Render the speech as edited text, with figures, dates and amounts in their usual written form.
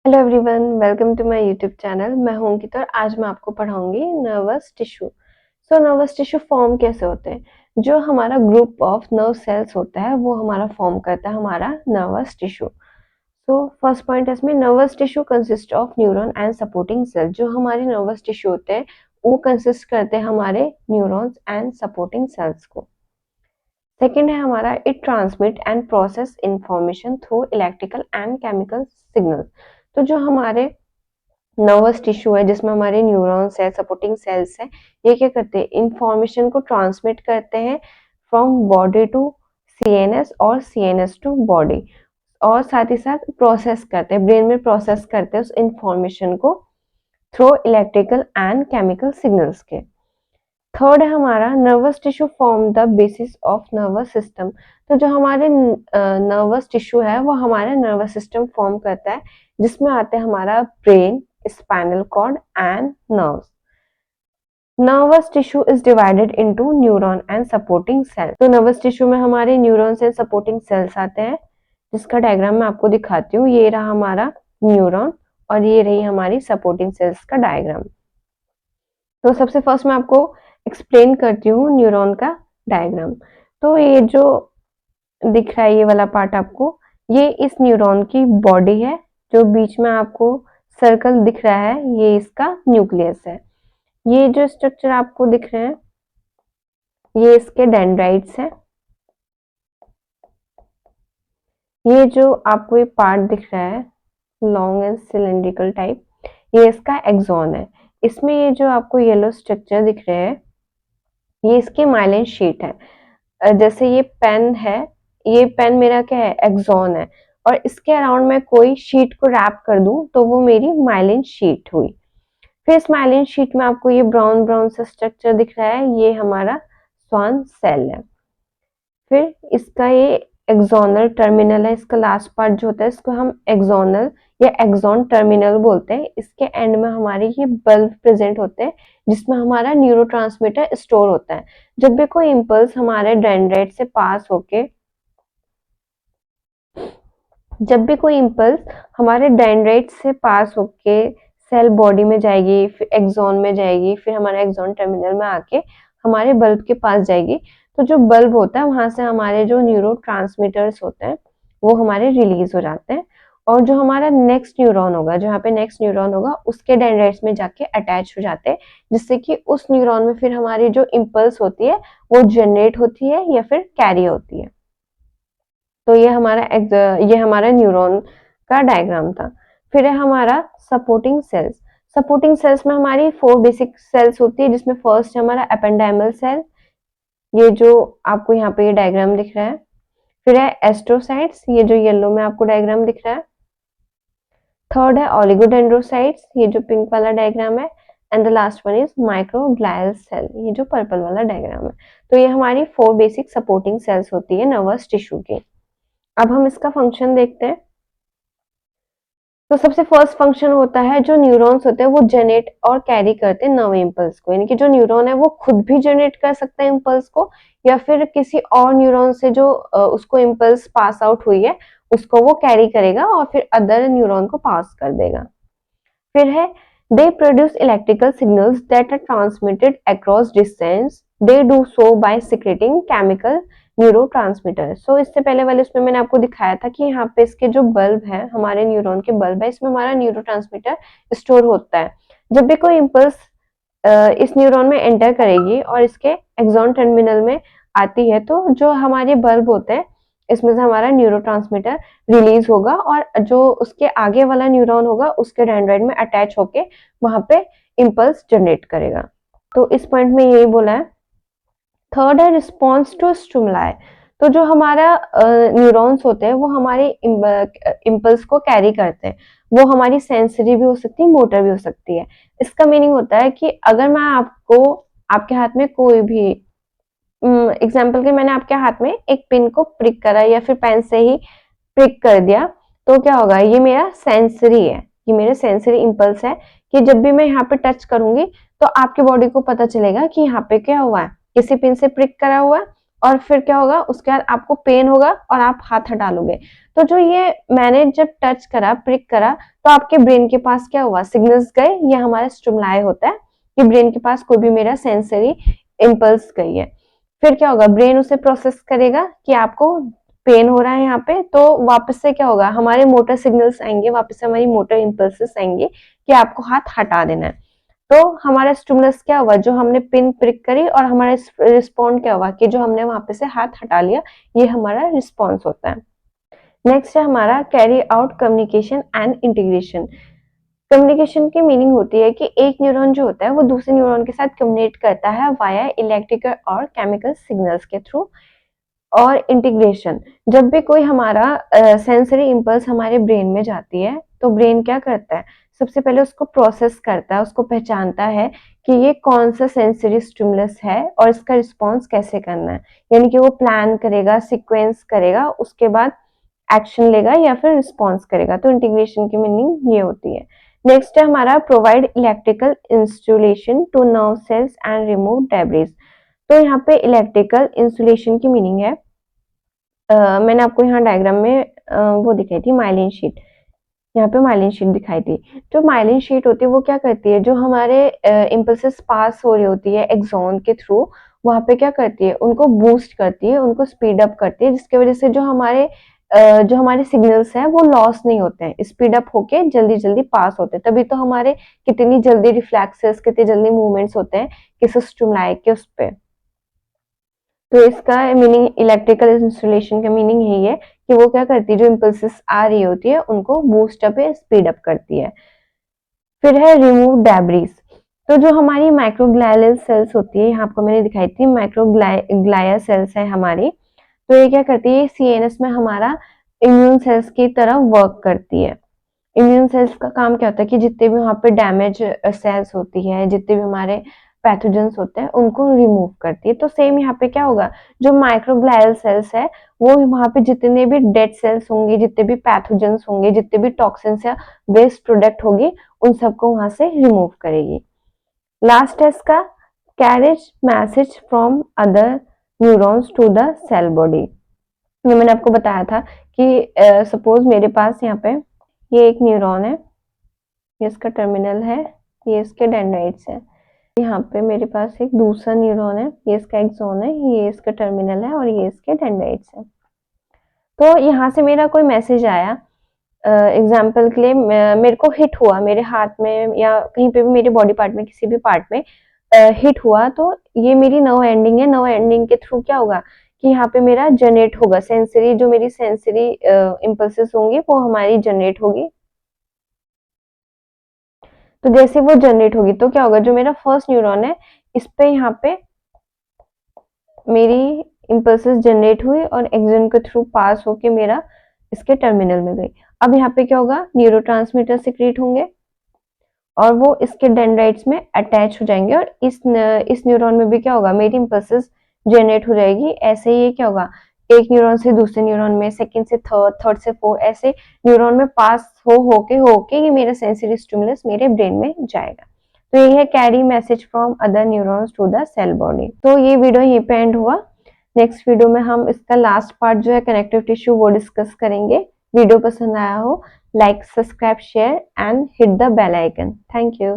Hello everyone, welcome to my YouTube channel. मैं हूं अंकिता और आज मैं आपको पढ़ाऊंगी nervous tissue. Nervous tissue form कैसे होते हैं। जो हमारा ग्रुप ऑफ नर्व सेल्स होता है वो हमारा फॉर्म करता है हमारा नर्वस टिश्यू। फर्स्ट पॉइंट है इसमें, nervous tissue consist of neuron and supporting cell. जो हमारे नर्वस टिश्यू होते हैं वो कंसिस्ट करते हैं हमारे न्यूरॉन्स एंड सपोर्टिंग सेल्स को। सेकेंड है हमारा, it transmit and process information through electrical and chemical signal. तो जो हमारे नर्वस टिश्यू है जिसमें हमारे न्यूरॉन्स है, सपोर्टिंग सेल्स है, ये क्या करते हैं, इंफॉर्मेशन को ट्रांसमिट करते हैं फ्रॉम बॉडी टू सीएनएस और सीएनएस टू बॉडी, और साथ ही साथ प्रोसेस करते हैं, ब्रेन में प्रोसेस करते हैं उस इंफॉर्मेशन को through electrical and chemical signals के। थर्ड है हमारा, nervous tissue form the basis of nervous system. तो जो हमारे नर्वस टिश्यू है वो हमारा नर्वस सिस्टम फॉर्म करता है, जिसमें आते हैं हमारा brain, spinal cord and nerves. Nervous tissue is divided into neuron and supporting cell. तो नर्वस टिश्यू में हमारे न्यूरॉन्स एंड सपोर्टिंग सेल्स आते हैं, जिसका डायग्राम मैं आपको दिखाती हूँ। ये रहा हमारा न्यूरॉन और ये रही हमारी सपोर्टिंग सेल्स का डायग्राम। तो सबसे फर्स्ट मैं आपको एक्सप्लेन करती हूँ न्यूरॉन का डायग्राम। तो ये जो दिख रहा है ये वाला पार्ट आपको, ये इस न्यूरॉन की बॉडी है। जो बीच में आपको सर्कल दिख रहा है ये इसका न्यूक्लियस है। ये जो स्ट्रक्चर आपको दिख रहे हैं ये इसके डेंड्राइट्स हैं। ये जो आपको ये पार्ट दिख रहा है लॉन्ग एंड सिलेंड्रिकल टाइप, ये इसका एक्सॉन है। इसमें ये जो आपको येलो स्ट्रक्चर दिख रहे हैं ये इसकी माइलिन शीट है। जैसे ये पेन है, ये पेन मेरा क्या है, एक्सॉन है, और इसके अराउंड मैं कोई शीट को रैप कर दूं तो वो मेरी माइलिन शीट हुई। फिर इस माइलिन शीट में आपको ये ब्राउन ब्राउन सा स्ट्रक्चर दिख रहा है, ये हमारा स्वान सेल है। फिर इसका ये एक्सोनल टर्मिनल है, इसका लास्ट पार्ट जो होता है इसको हम एक्सोनल या एक्सॉन टर्मिनल बोलते हैं। इसके एंड में हमारे ये बल्ब प्रेजेंट होते हैं जिसमें हमारा न्यूरोट्रांसमीटर स्टोर होता है। जब भी कोई इम्पल्स हमारे डेंड्राइट से पास होके जब भी कोई इम्पल्स हमारे डेंड्राइट से पास होके सेल बॉडी में जाएगी, फिर एक्सॉन में जाएगी, फिर हमारे एक्सॉन टर्मिनल में आके हमारे बल्ब के पास जाएगी। तो जो बल्ब होता है वहां से हमारे जो न्यूरोट्रांसमीटर्स होते हैं वो हमारे रिलीज हो जाते हैं, और जो हमारा नेक्स्ट न्यूरॉन होगा, जहाँ पे नेक्स्ट न्यूरॉन होगा उसके डेंड्राइट्स में जाके अटैच हो जाते हैं, जिससे कि उस न्यूरॉन में फिर हमारी जो इम्पल्स होती है वो जनरेट होती है या फिर कैरी होती है। तो ये हमारा न्यूरॉन का डायग्राम था। फिर है हमारा सपोर्टिंग सेल्स। सपोर्टिंग सेल्स में हमारी 4 बेसिक सेल्स होती है, जिसमें फर्स्ट है हमारा एपेंडाइमल सेल, ये जो आपको यहाँ पे ये डायग्राम दिख रहा है। फिर है एस्ट्रोसाइट्स, ये जो येलो में आपको डायग्राम दिख रहा है। थर्ड है ऑलिगोडेंड्रोसाइट्स, ये जो पिंक वाला डायग्राम है। And the last one is microglial cell, ये जो पर्पल वाला डायग्राम है। तो ये हमारी 4 बेसिक सपोर्टिंग सेल्स होती है नर्वस टिश्यू की। अब हम इसका फंक्शन देखते हैं। तो सबसे फर्स्ट फंक्शन होता है, जो न्यूरॉन्स होते हैं वो जनरेट और कैरी करते हैं नर्व इम्पल्स को। यानी कि जो न्यूरॉन है वो खुद भी जनरेट कर सकता है इम्पल्स को, या फिर किसी और न्यूरॉन से जो उसको इम्पल्स पास आउट हुई है उसको वो कैरी करेगा और फिर अदर न्यूरॉन को पास कर देगा। फिर है, they produce electrical signals that are transmitted across distance, they do so by secreting chemical neurotransmitter. इससे पहले वाले उसमें मैंने आपको दिखाया था कि यहाँ पे इसके जो बल्ब है, हमारे न्यूरॉन के बल्ब है, इसमें हमारा न्यूरोट्रांसमीटर स्टोर होता है। जब भी कोई इम्पल्स इस न्यूरॉन में एंटर करेगी और इसके एक्सॉन टर्मिनल में आती है, तो जो हमारे बल्ब होते हैं इसमें से हमारा न्यूरोट्रांसमीटर रिलीज होगा, और जो उसके आगे वाला न्यूरॉन होगा उसके डेंड्राइट में अटैच होके वहां पे इम्पल्स जनरेट करेगा। तो इस पॉइंट में यही बोला है। थर्ड है रिस्पॉन्स टू स्टिमुलाई। तो जो हमारा न्यूरॉन्स होते हैं वो हमारे इम्पल्स को कैरी करते हैं। वो हमारी सेंसरी भी हो सकती है, मोटर भी हो सकती है। इसका मीनिंग होता है कि अगर मैं आपको, आपके हाथ में कोई भी एग्जाम्पल के, मैंने आपके हाथ में एक पिन को प्रिक करा या फिर पेन से ही प्रिक कर दिया, तो क्या होगा, ये मेरा सेंसरी है, ये मेरे सेंसरी इम्पल्स है कि जब भी मैं यहाँ पे टच करूंगी तो आपकी बॉडी को पता चलेगा कि यहाँ पे क्या हुआ है, किसी पिन से प्रिक करा हुआ है, और फिर क्या होगा, उसके बाद आपको पेन होगा और आप हाथ हटा लोगे। तो जो ये मैंने जब टच करा, प्रिक करा, तो आपके ब्रेन के पास क्या हुआ, सिग्नल्स गए, ये हमारा स्टिमुलाई होता है कि ब्रेन के पास कोई भी मेरा सेंसरी इम्पल्स गई है। फिर क्या होगा, ब्रेन उसे प्रोसेस करेगा कि आपको पेन हो रहा है यहाँ पे, तो वापस से क्या होगा, हमारे मोटर सिग्नल्स आएंगे, वापस से हमारी मोटर इम्पल्सेस आएंगे कि आपको हाथ हटा देना है। तो हमारा स्टिमुलस क्या हुआ, जो हमने पिन प्रिक करी, और हमारा रिस्पॉन्ड क्या हुआ कि जो हमने वहां पे से हाथ हटा लिया, ये हमारा रिस्पॉन्स होता है। नेक्स्ट है हमारा carry out communication and integration. Communication की मीनिंग होती है कि एक न्यूरॉन जो होता है वो दूसरे न्यूरॉन के साथ कम्युनिकेट करता है वाया इलेक्ट्रिकल और केमिकल सिग्नल्स के थ्रू। और इंटीग्रेशन, जब भी कोई हमारा सेंसरी इम्पल्स हमारे ब्रेन में जाती है, तो ब्रेन क्या करता है, सबसे पहले उसको प्रोसेस करता है, उसको पहचानता है कि ये कौन सा सेंसरी स्टिमुलस है और इसका रिस्पॉन्स कैसे करना है। यानी कि वो प्लान करेगा, सीक्वेंस करेगा, उसके बाद एक्शन लेगा या फिर रिस्पॉन्स करेगा। तो इंटीग्रेशन की मीनिंग ये होती है। नेक्स्ट है हमारा provide electrical installation to nerve cells and remove debris. तो यहाँ पे इलेक्ट्रिकल इंसुलेशन की मीनिंग है, मैंने आपको यहाँ डायग्राम में वो दिखाई थी माइलिन शीट, यहाँ पे माइलिन शीट दिखाई थी। जो माइलिन शीट होती है वो क्या करती है, जो हमारे इम्पल्सेस पास हो रही होती है एक्सॉन के थ्रू, वहां पे क्या करती है, उनको बूस्ट करती है, उनको स्पीड अप करती है, जिसकी वजह से जो हमारे सिग्नल्स हैं वो लॉस नहीं होते हैं, स्पीड अप होके जल्दी जल्दी पास होते हैं। तभी तो हमारे कितनी जल्दी रिफ्लेक्सेस, कितनी जल्दी मूवमेंट्स होते हैं किसी स्टिमुलाई के उस पे। तो इसका मीनिंग, इलेक्ट्रिकल इंस्टॉलेशन का मीनिंग यही है कि वो क्या करती है, जो इम्पल्सेस आ रही होती है उनको बूस्ट अप या स्पीड अप करती है। फिर है रिमूव डेब्रिस। तो जो हमारी माइक्रोग्लाइल सेल्स होती है, यहाँ आपको मैंने दिखाई थी, माइक्रोग्लाया सेल्स है हमारी। तो ये क्या करती है, सीएनएस में हमारा इम्यून सेल्स की तरह वर्क करती है। इम्यून सेल्स का काम क्या होता है कि जितने भी वहां पे डैमेज सेल्स होती है, जितने भी हमारे पैथोजेंस होते हैं, उनको रिमूव करती है। तो सेम यहाँ पे क्या होगा, जो माइक्रोग्लाइल सेल्स है, वो वहां पे जितने भी डेड सेल्स होंगे, जितने भी पैथोजेंस होंगे, जितने भी टॉक्सिन्स या वेस्ट प्रोडक्ट होगी, उन सबको वहां से रिमूव करेगी। लास्ट है इसका carriage message from other neurons to the cell body. ये मैंने आपको बताया था कि सपोज मेरे पास यहाँ पे ये एक न्यूरॉन है, ये इसका टर्मिनल है, ये इसके डेंड्राइट्स है। यहाँ पे मेरे पास एक दूसरा न्यूरॉन है, ये इसका एक्सॉन है, ये इसका टर्मिनल है, और ये इसके डेंड्राइट्स है। तो यहाँ से मेरा कोई मैसेज आया, एग्जाम्पल के लिए मेरे को हिट हुआ मेरे हाथ में या कहीं पे भी मेरे बॉडी पार्ट में, किसी भी पार्ट में हिट हुआ, तो ये मेरी नर्व एंडिंग है। नर्व एंडिंग के थ्रू क्या होगा कि यहाँ पे मेरा जनरेट होगा सेंसरी, जो मेरी सेंसरी इम्पल्सेस होंगी वो हमारी जनरेट होगी। तो जैसे वो जनरेट होगी तो क्या होगा, जो मेरा फर्स्ट न्यूरॉन है, इस पे यहाँ पे मेरी इम्पल्सेस जनरेट हुई और एक्सन के थ्रू पास होके मेरा इसके टर्मिनल में गई। अब यहाँ पे क्या होगा, न्यूरोट्रांसमीटर सिक्रीट होंगे और वो इसके डेंड्राइट्स में अटैच हो जाएंगे, और इस न्यूरॉन में भी क्या होगा, मेरी इम्पल्सेस जनरेट हो जाएगी। ऐसे ही क्या होगा, एक न्यूरॉन से दूसरे न्यूरॉन में, सेकंड से थर्ड, थर्ड से फोर्थ, ऐसे न्यूरॉन में पास होके ये मेरा सेंसरी स्टिमुलस मेरे ब्रेन में जाएगा। तो ये है carry message from other neurons to the cell body. तो ये वीडियो यहीं पे एंड हुआ। नेक्स्ट वीडियो में हम इसका लास्ट पार्ट जो है कनेक्टिव टिश्यू वो डिस्कस करेंगे। वीडियो पसंद आया हो, like, subscribe, share and hit the bell icon. Thank you.